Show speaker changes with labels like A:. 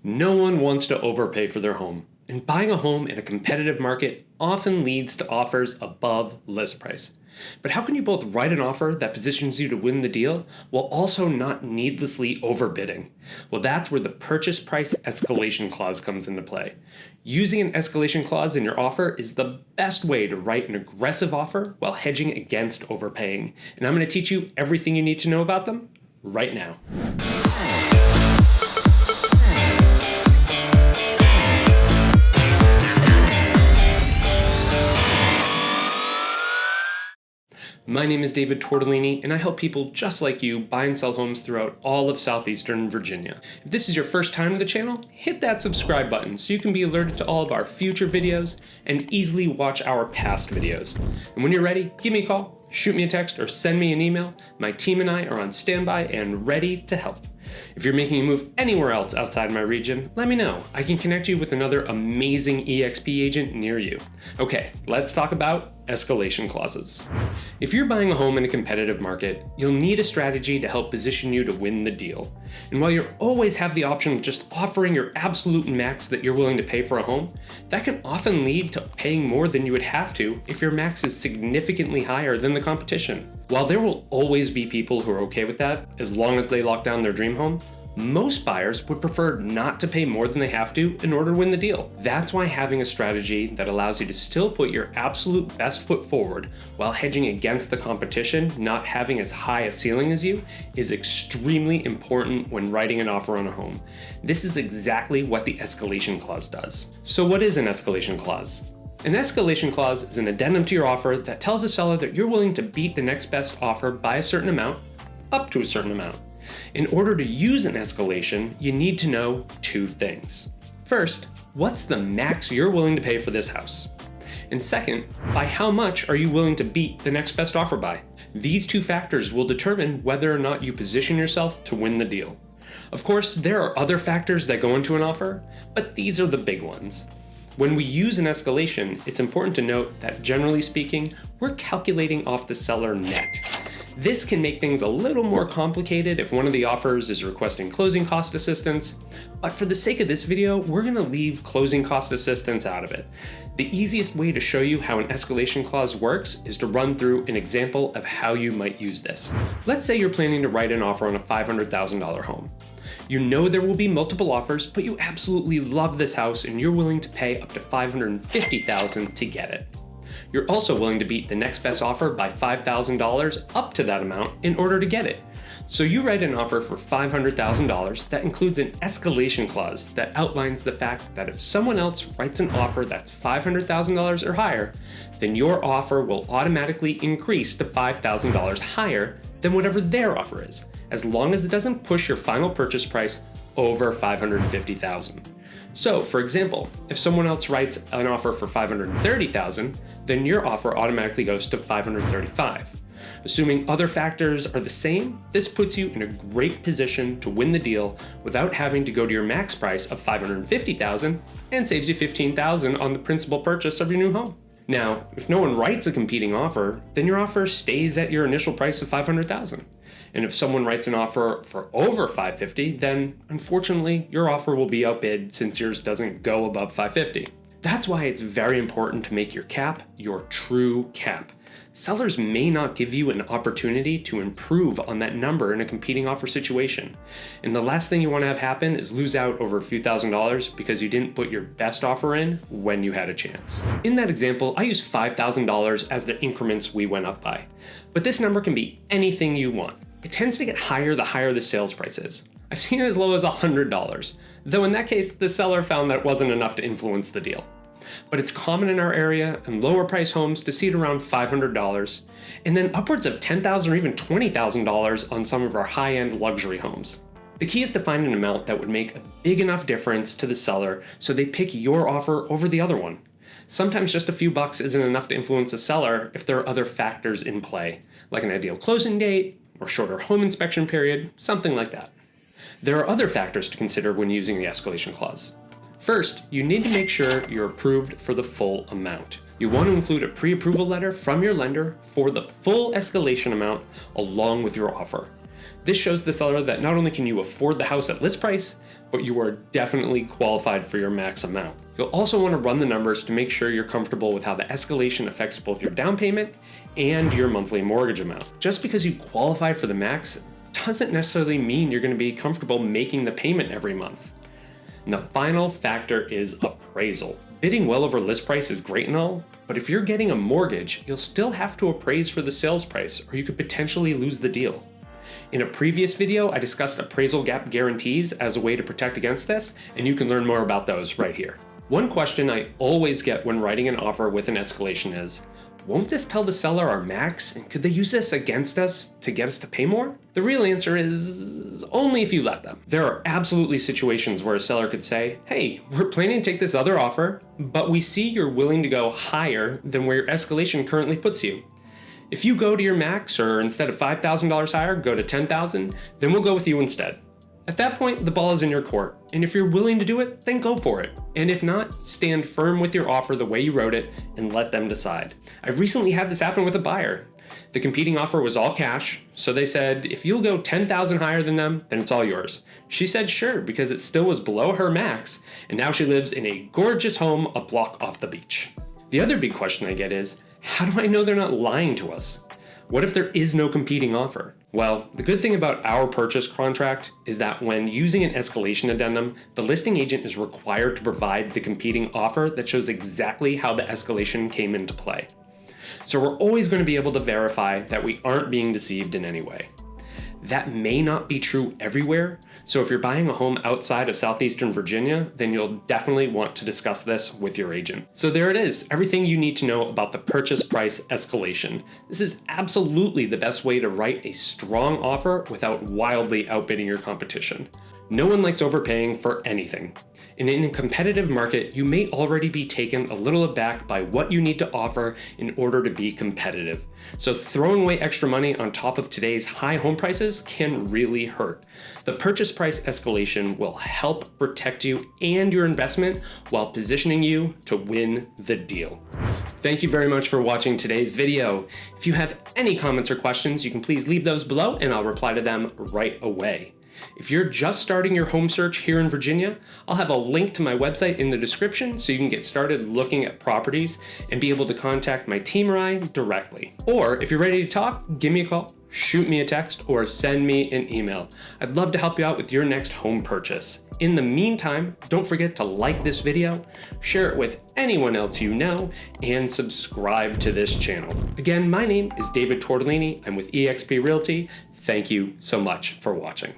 A: No one wants to overpay for their home, and buying a home in a competitive market often leads to offers above list price. But how can you both write an offer that positions you to win the deal while also not needlessly overbidding? Well, that's where the purchase price escalation clause comes into play. Using an escalation clause in your offer is the best way to write an aggressive offer while hedging against overpaying. And I'm going to teach you everything you need to know about them right now. My name is David Tortellini, and I help people just like you buy and sell homes throughout all of southeastern Virginia. If this is your first time to the channel, hit that subscribe button so you can be alerted to all of our future videos and easily watch our past videos. And when you're ready, give me a call, shoot me a text, or send me an email. My team and I are on standby and ready to help. If you're making a move anywhere else outside my region, let me know. I can connect you with another amazing EXP agent near you. Okay, let's talk about escalation clauses. If you're buying a home in a competitive market, you'll need a strategy to help position you to win the deal. And while you always have the option of just offering your absolute max that you're willing to pay for a home, that can often lead to paying more than you would have to if your max is significantly higher than the competition. While there will always be people who are okay with that, as long as they lock down their dream home, most buyers would prefer not to pay more than they have to in order to win the deal. That's why having a strategy that allows you to still put your absolute best foot forward while hedging against the competition, not having as high a ceiling as you, is extremely important when writing an offer on a home. This is exactly what the escalation clause does. So what is an escalation clause? An escalation clause is an addendum to your offer that tells the seller that you're willing to beat the next best offer by a certain amount, up to a certain amount. In order to use an escalation, you need to know two things. First, what's the max you're willing to pay for this house? And second, by how much are you willing to beat the next best offer by? These two factors will determine whether or not you position yourself to win the deal. Of course, there are other factors that go into an offer, but these are the big ones. When we use an escalation, it's important to note that generally speaking, we're calculating off the seller net. This can make things a little more complicated if one of the offers is requesting closing cost assistance, but for the sake of this video, we're going to leave closing cost assistance out of it. The easiest way to show you how an escalation clause works is to run through an example of how you might use this. Let's say you're planning to write an offer on a $500,000 home. You know there will be multiple offers, but you absolutely love this house and you're willing to pay up to $550,000 to get it. You're also willing to beat the next best offer by $5,000 up to that amount in order to get it. So you write an offer for $500,000 that includes an escalation clause that outlines the fact that if someone else writes an offer that's $500,000 or higher, then your offer will automatically increase to $5,000 higher than whatever their offer is, as long as it doesn't push your final purchase price over $550,000. So, for example, if someone else writes an offer for $530,000, then your offer automatically goes to $535,000. Assuming other factors are the same, this puts you in a great position to win the deal without having to go to your max price of $550,000 and saves you $15,000 on the principal purchase of your new home. Now, if no one writes a competing offer, then your offer stays at your initial price of $500,000. And if someone writes an offer for over $550,000, then unfortunately your offer will be outbid since yours doesn't go above $550,000. That's why it's very important to make your cap your true cap. Sellers may not give you an opportunity to improve on that number in a competing offer situation. And the last thing you want to have happen is lose out over a few $1,000s because you didn't put your best offer in when you had a chance. In that example, I used $5,000 as the increments we went up by. But this number can be anything you want. It tends to get higher the higher the sales price is. I've seen it as low as $100, though in that case, the seller found that it wasn't enough to influence the deal. But it's common in our area and lower price homes to see it around $500, and then upwards of $10,000 or even $20,000 on some of our high-end luxury homes. The key is to find an amount that would make a big enough difference to the seller so they pick your offer over the other one. Sometimes just a few bucks isn't enough to influence a seller if there are other factors in play, like an ideal closing date, or shorter home inspection period, something like that. There are other factors to consider when using the escalation clause. First, you need to make sure you're approved for the full amount. You want to include a pre-approval letter from your lender for the full escalation amount along with your offer. This shows the seller that not only can you afford the house at list price, but you are definitely qualified for your max amount. You'll also want to run the numbers to make sure you're comfortable with how the escalation affects both your down payment and your monthly mortgage amount. Just because you qualify for the max doesn't necessarily mean you're going to be comfortable making the payment every month. And the final factor is appraisal. Bidding well over list price is great and all, but if you're getting a mortgage, you'll still have to appraise for the sales price, or you could potentially lose the deal. In a previous video, I discussed appraisal gap guarantees as a way to protect against this, and you can learn more about those right here. One question I always get when writing an offer with an escalation is, won't this tell the seller our max, and could they use this against us to get us to pay more? The real answer is only if you let them. There are absolutely situations where a seller could say, hey, we're planning to take this other offer, but we see you're willing to go higher than where your escalation currently puts you. If you go to your max, or instead of $5,000 higher, go to $10,000, then we'll go with you instead. At that point, the ball is in your court, and if you're willing to do it, then go for it. And if not, stand firm with your offer the way you wrote it and let them decide. I've recently had this happen with a buyer. The competing offer was all cash, so they said, if you'll go $10,000 higher than them, then it's all yours. She said sure, because it still was below her max, and now she lives in a gorgeous home a block off the beach. The other big question I get is, how do I know they're not lying to us? What if there is no competing offer? Well, the good thing about our purchase contract is that when using an escalation addendum, the listing agent is required to provide the competing offer that shows exactly how the escalation came into play. So we're always going to be able to verify that we aren't being deceived in any way. That may not be true everywhere, so if you're buying a home outside of southeastern Virginia, then you'll definitely want to discuss this with your agent. So there it is, everything you need to know about the purchase price escalation. This is absolutely the best way to write a strong offer without wildly outbidding your competition. No one likes overpaying for anything. And in a competitive market, you may already be taken a little aback by what you need to offer in order to be competitive. So throwing away extra money on top of today's high home prices can really hurt. The purchase price escalation will help protect you and your investment while positioning you to win the deal. Thank you very much for watching today's video. If you have any comments or questions, you can please leave those below and I'll reply to them right away. If you're just starting your home search here in Virginia, I'll have a link to my website in the description so you can get started looking at properties and be able to contact my team or I directly. Or if you're ready to talk, give me a call, shoot me a text, or send me an email. I'd love to help you out with your next home purchase. In the meantime, don't forget to like this video, share it with anyone else you know, and subscribe to this channel. Again, my name is David Tortellini. I'm with eXp Realty. Thank you so much for watching.